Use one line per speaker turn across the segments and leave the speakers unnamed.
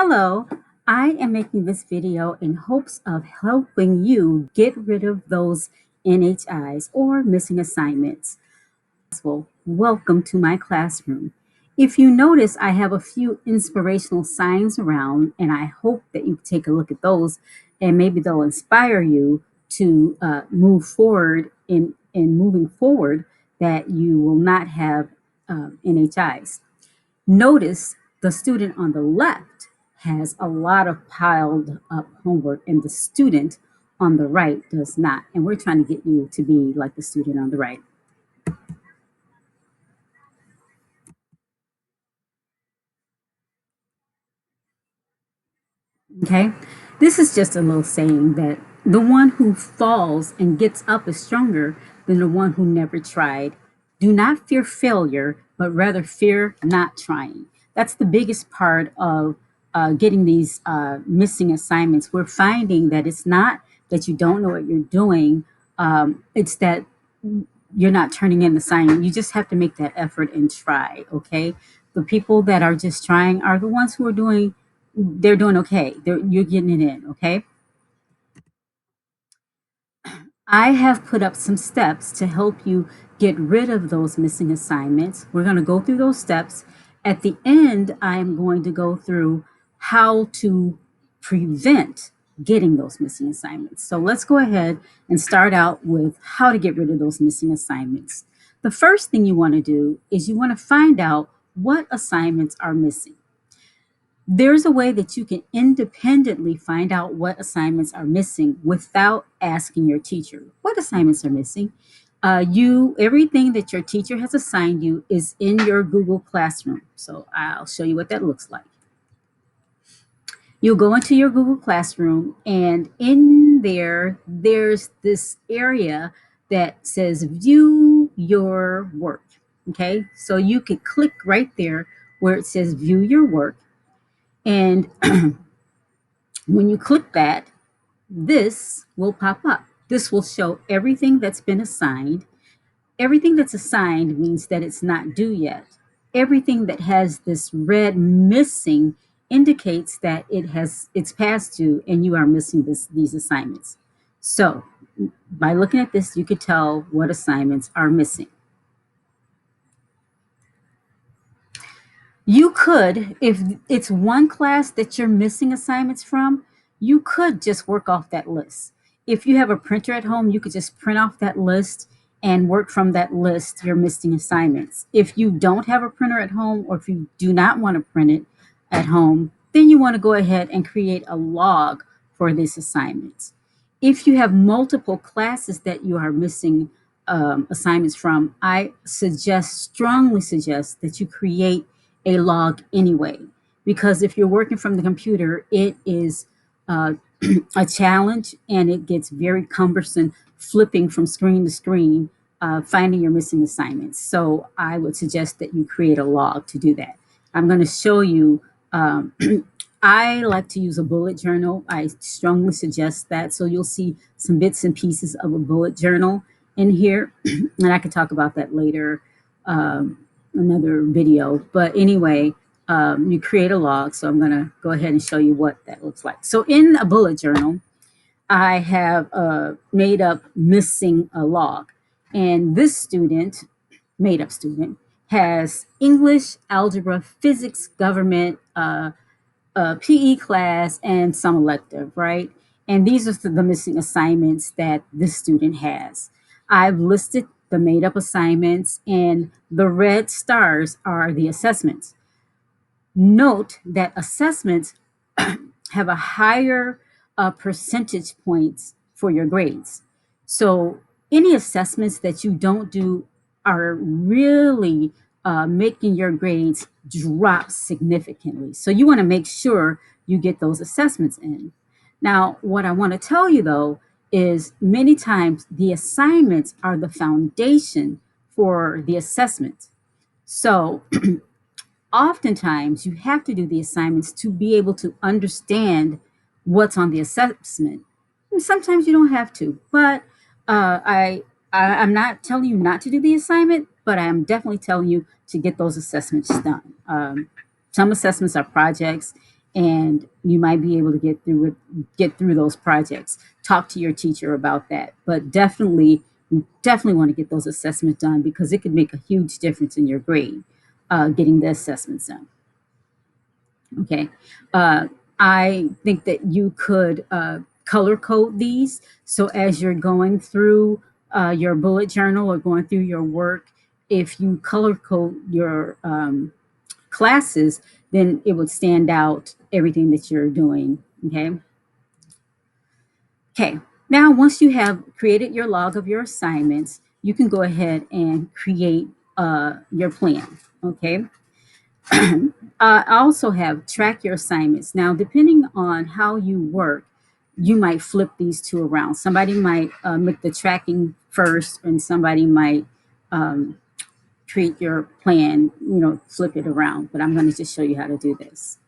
Hello, I am making this video in hopes of helping you get rid of those NHIs or missing assignments. Well, welcome to my classroom. If you notice, I have a few inspirational signs around, and I hope that you take a look at those and maybe they'll inspire you to move forward in moving forward that you will not have NHIs. Notice the student on the left has a lot of piled up homework, and the student on the right does not. And we're trying to get you to be like the student on the right. Okay? This is just a little saying that the one who falls and gets up is stronger than the one who never tried. Do not fear failure, but rather fear not trying. That's the biggest part of getting these missing assignments. We're finding that it's not that you don't know what you're doing, it's that you're not turning in the assignment. You just have to make that effort and try, okay? The people that are just trying are the ones who are doing they're doing okay. You're getting it in, okay? I have put up some steps to help you get rid of those missing assignments. We're going to go through those steps. At the end, I'm going to go through how to prevent getting those missing assignments. So let's go ahead and start out with how to get rid of those missing assignments. The first thing you want to do is you want to find out what assignments are missing. There's a way that you can independently find out what assignments are missing without asking your teacher. What assignments are missing? Everything that your teacher has assigned you is in your Google Classroom. So I'll show you what that looks like. You'll go into your Google Classroom, and in there, there's this area that says view your work. Okay, so you can click right there where it says view your work. And when you click that, this will pop up. This will show everything that's been assigned. Everything that's assigned means that it's not due yet. Everything that has this red missing indicates that it's past due and you are missing these assignments. So by looking at this, you can tell what assignments are missing. You could, if it's one class that you're missing assignments from, you could just work off that list. If you have a printer at home, you could just print off that list and work from that list your missing assignments. If you don't have a printer at home, or if you do not want to print it at home, then you want to go ahead and create a log for these assignments. If you have multiple classes that you are missing assignments from, I strongly suggest that you create a log anyway, because if you're working from the computer, it is uh, a challenge and it gets very cumbersome flipping from screen to screen, finding your missing assignments. So I would suggest that you create a log to do that. I'm going to show you. I like to use a bullet journal. I strongly suggest that. So you'll see some bits and pieces of a bullet journal in here, and I could talk about that later. Another video. But anyway, you create a log. So I'm going to go ahead and show you what that looks like. So in a bullet journal, I have made up missing a log. And this student, made up student, has English, algebra, physics, government, PE class, and some elective, right? And these are the missing assignments that this student has. I've listed the made up assignments, and the red stars are the assessments. Note that assessments have a higher percentage points for your grades. So any assessments that you don't do are really making your grades drop significantly. So you want to make sure you get those assessments in. Now, what I want to tell you though is many times the assignments are the foundation for the assessment. So oftentimes you have to do the assignments to be able to understand what's on the assessment. And sometimes you don't have to, but I'm not telling you not to do the assignment, but I am definitely telling you to get those assessments done. Some assessments are projects, and you might be able to get through those projects. Talk to your teacher about that, but definitely want to get those assessments done because it could make a huge difference in your grade, getting the assessments done. Okay. Uh, I think that you could color code these. So as you're going through your bullet journal or going through your work, if you color code your classes, then it would stand out everything that you're doing. Okay. Okay. Now, once you have created your log of your assignments, you can go ahead and create your plan. Okay. I also have track your assignments. Now, depending on how you work, you might flip these two around. Somebody might make the tracking first, and somebody might um, create your plan, flip it around. But I'm going to just show you how to do this.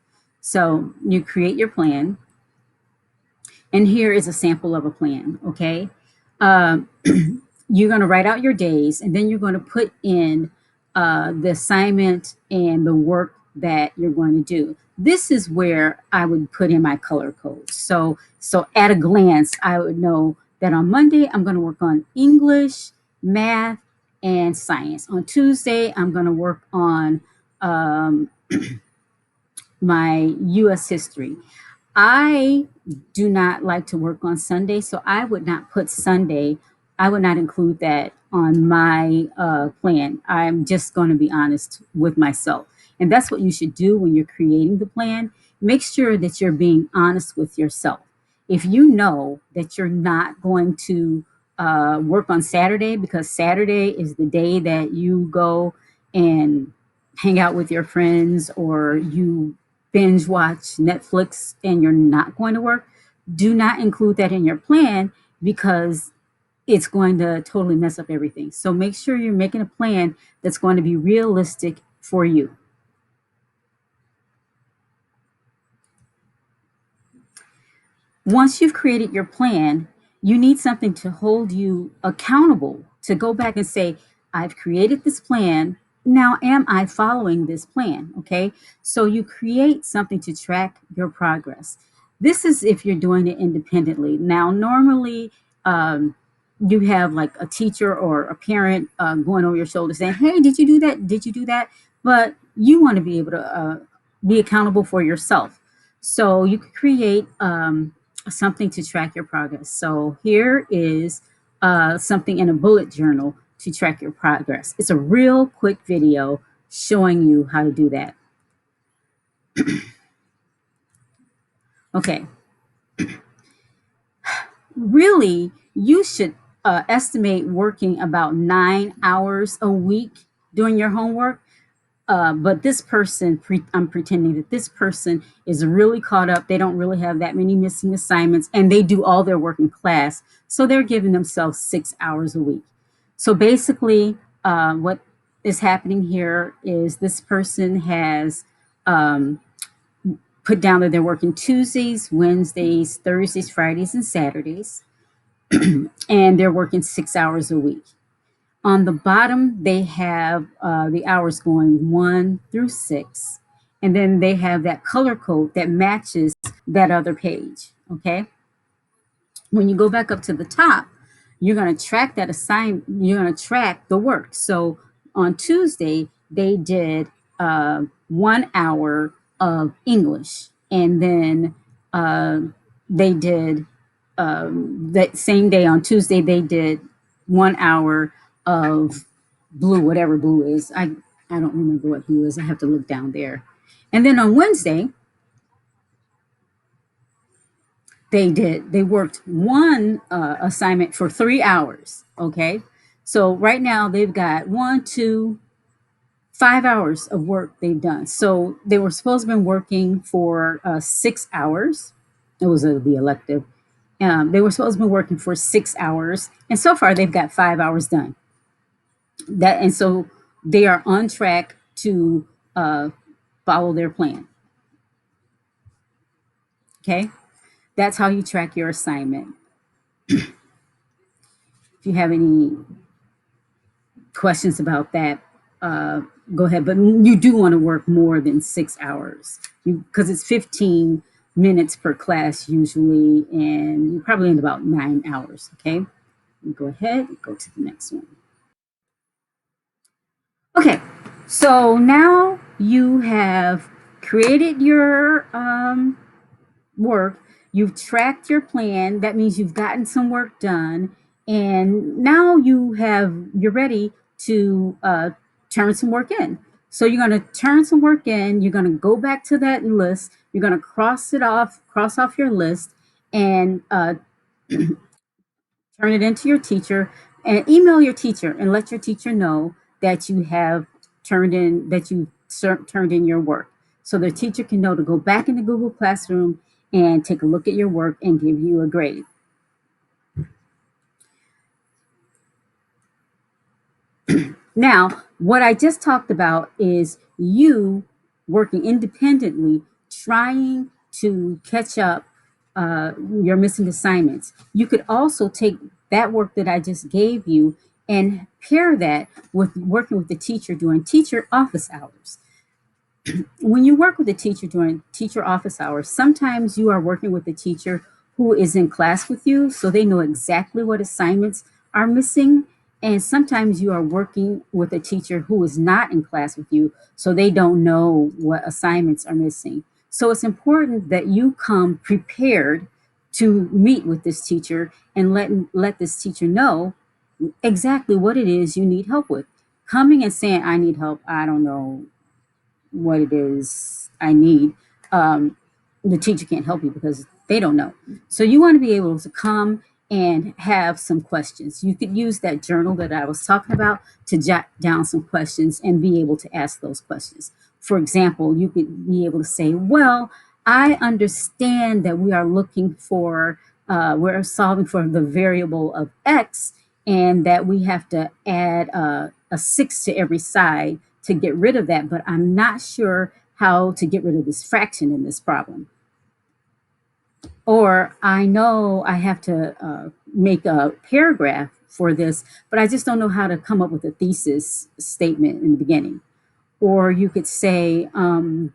So you create your plan, and here is a sample of a plan, okay? Um, you're going to write out your days, and then you're going to put in the assignment and the work that you're going to do. This is where I would put in my color code. So at a glance, I would know that on Monday, I'm going to work on English, math, and science. On Tuesday, I'm going to work on um, my U.S. history. I do not like to work on Sunday, so I would not put Sunday. I would not include that on my plan. I'm just going to be honest with myself. And that's what you should do when you're creating the plan. Make sure that you're being honest with yourself. If you know that you're not going to work on Saturday because Saturday is the day that you go and hang out with your friends or you binge watch Netflix and you're not going to work, do not include that in your plan because it's going to totally mess up everything. So make sure you're making a plan that's going to be realistic for you. Once you've created your plan, you need something to hold you accountable to go back and say, I've created this plan. Now, am I following this plan? Okay. So you create something to track your progress. This is if you're doing it independently. Now, normally, you have like a teacher or a parent going over your shoulder saying, hey, did you do that? Did you do that? But you want to be able to be accountable for yourself. So you could create something to track your progress. So here is something in a bullet journal to track your progress. It's a real quick video showing you how to do that. Okay. Really, you should estimate working about 9 hours a week doing your homework. But this person, I'm pretending that this person is really caught up. They don't really have that many missing assignments and they do all their work in class. So they're giving themselves 6 hours a week. So basically, what is happening here is this person has um, put down that they're working Tuesdays, Wednesdays, Thursdays, Fridays, and Saturdays, and they're working 6 hours a week. On the bottom, they have the hours going 1 through 6. And then they have that color code that matches that other page. Okay. When you go back up to the top, you're going to track that assignment. You're going to track the work. So on Tuesday, they did 1 hour of English. And then they did that same day on Tuesday, they did 1 hour of blue, whatever blue is. I don't remember what blue is. I have to look down there. And then on Wednesday, they worked one assignment for 3 hours. Okay. So right now they've got 5 hours of work they've done. So they were supposed to be working for 6 hours. It was the elective. They were supposed to be working for 6 hours, and so far they've got 5 hours done. And so they are on track to uh, follow their plan. Okay, that's how you track your assignment. If you have any questions about that, uh, go ahead. But you do want to work more than 6 hours, because it's 15 minutes per class usually, and you probably in about 9 hours. Okay, go ahead and go to the next one. Okay, so now you have created your work, you've tracked your plan. That means you've gotten some work done, and now you're ready to turn some work in. So you're going to turn some work in. You're going to go back to that list. You're going to cross off your list, and turn it into your teacher, and email your teacher and let your teacher know that you have turned in your work, so the teacher can know to go back into Google Classroom and take a look at your work and give you a grade. Now, what I just talked about is you working independently, trying to catch up your missing assignments. You could also take that work that I just gave you and pair that with working with the teacher during teacher office hours. When you work with a teacher during teacher office hours, sometimes you are working with a teacher who is in class with you, so they know exactly what assignments are missing. And sometimes you are working with a teacher who is not in class with you, so they don't know what assignments are missing. So it's important that you come prepared to meet with this teacher and let this teacher know exactly what it is you need help with. Coming and saying, I need help, I don't know what it is I need, um, the teacher can't help you because they don't know. So you want to be able to come and have some questions. You could use that journal that I was talking about to jot down some questions and be able to ask those questions. For example, you could be able to say, well, I understand that we're solving for the variable of x, and that we have to add a 6 to every side to get rid of that, but I'm not sure how to get rid of this fraction in this problem. Or I know I have to make a paragraph for this, but I just don't know how to come up with a thesis statement in the beginning. Or you could say, I'm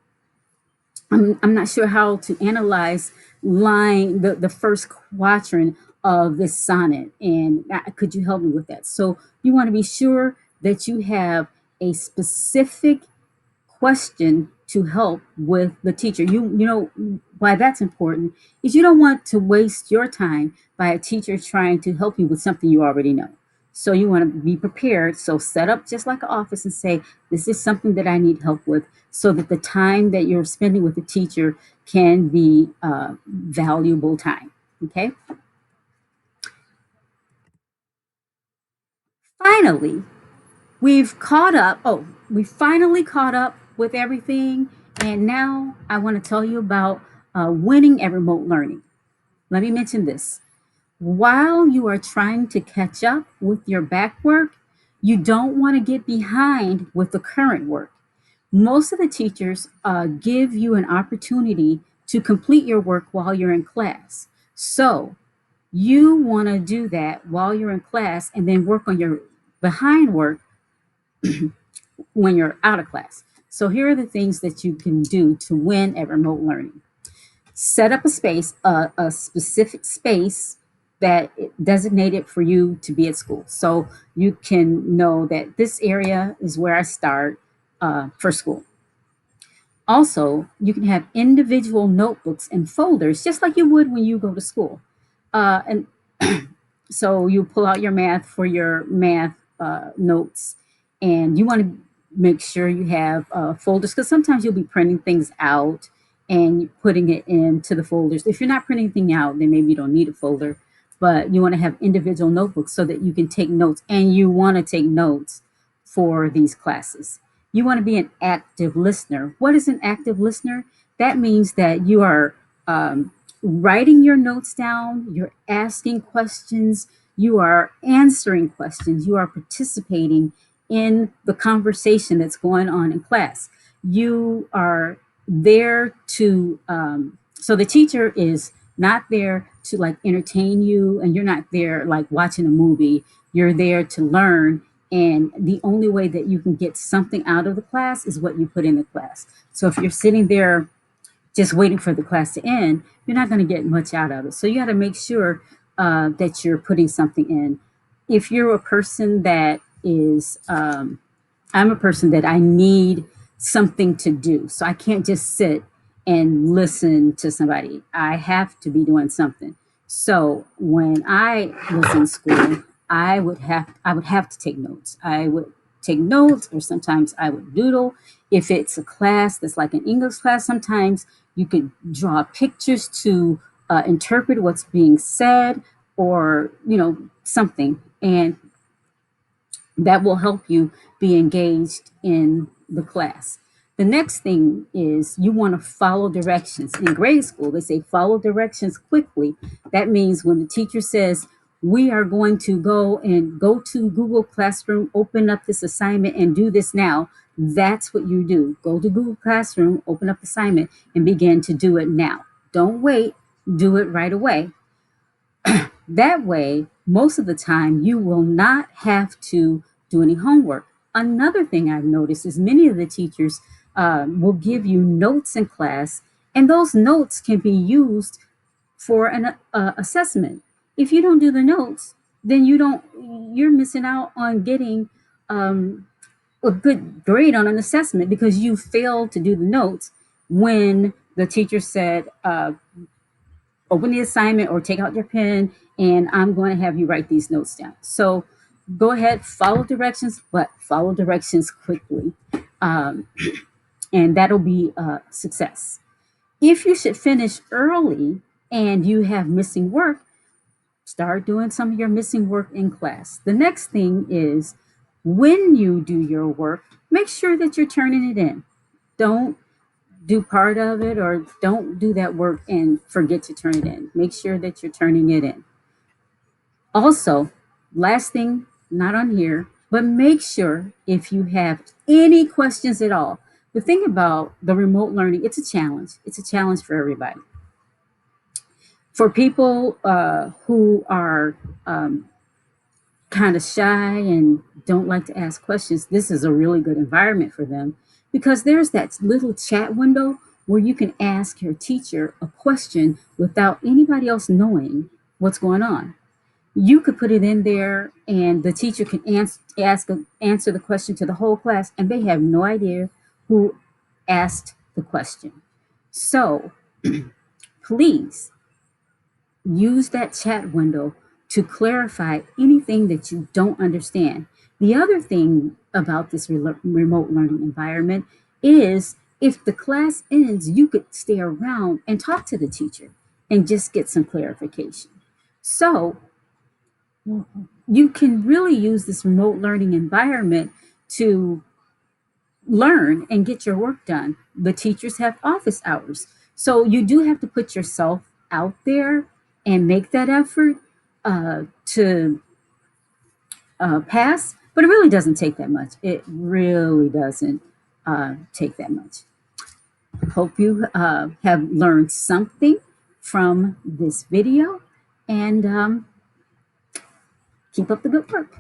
not sure how to analyze the first quadrant of this sonnet, and could you help me with that? So you want to be sure that you have a specific question to help with the teacher. You know why that's important is you don't want to waste your time by a teacher trying to help you with something you already know. So you want to be prepared. So set up just like an office and say, this is something that I need help with, so that the time that you're spending with the teacher can be valuable time. Okay. Finally, we finally caught up with everything. And now I want to tell you about winning at remote learning. Let me mention this. While you are trying to catch up with your back work, you don't want to get behind with the current work. Most of the teachers give you an opportunity to complete your work while you're in class. So you want to do that while you're in class and then work on your behind work when you're out of class. So here are the things that you can do to win at remote learning. Set up a specific space that designated for you to be at school. So you can know that this area is where I start for school. Also, you can have individual notebooks and folders, just like you would when you go to school. And so you pull out your math for your math notes, and you want to make sure you have folders, because sometimes you'll be printing things out and putting it into the folders. If you're not printing anything out, then maybe you don't need a folder, but you want to have individual notebooks so that you can take notes, and you want to take notes for these classes. You want to be an active listener. What is an active listener? That means that you are writing your notes down, you're asking questions, you are answering questions, you are participating in the conversation that's going on in class. You are there so the teacher is not there to like entertain you, and you're not there like watching a movie. You're there to learn And the only way that you can get something out of the class is what you put in the class. So if you're sitting there just waiting for the class to end, you're not going to get much out of it. So you got to make sure that you're putting something in. If you're a person that is, I'm a person that I need something to do. So I can't just sit and listen to somebody. I have to be doing something. So when I was in school, I would have to take notes. I would take notes, or sometimes I would doodle. If it's a class that's like an English class, sometimes you could draw pictures to interpret what's being said, or something. And that will help you be engaged in the class. The next thing is you want to follow directions. In grade school, they say follow directions quickly. That means when the teacher says, we are going to go to Google Classroom, open up this assignment and do this now. That's what you do. Go to Google Classroom, open up the assignment and begin to do it now. Don't wait, do it right away. That way, most of the time, you will not have to do any homework. Another thing I've noticed is many of the teachers will give you notes in class, and those notes can be used for an assessment. If you don't do the notes, then you're missing out on getting a good grade on an assessment because you failed to do the notes when the teacher said, open the assignment or take out your pen, and I'm going to have you write these notes down. So go ahead, follow directions, but follow directions quickly. Um, and that'll be a success. If you should finish early and you have missing work, start doing some of your missing work in class. The next thing is when you do your work, make sure that you're turning it in. Don't do part of it, or don't do that work and forget to turn it in. Make sure that you're turning it in. Also, last thing, not on here, but make sure if you have any questions at all. The thing about the remote learning, it's a challenge. It's a challenge for everybody. For people who are kind of shy and don't like to ask questions, this is a really good environment for them because there's that little chat window where you can ask your teacher a question without anybody else knowing what's going on. You could put it in there and the teacher can answer the question to the whole class, and they have no idea who asked the question. So please use that chat window to clarify anything that you don't understand. The other thing about this remote learning environment is if the class ends, you could stay around and talk to the teacher and just get some clarification. So you can really use this remote learning environment to learn and get your work done. The teachers have office hours. So you do have to put yourself out there and make that effort to pass, but it really doesn't take that much. It really doesn't take that much. Hope you have learned something from this video, and keep up the good work.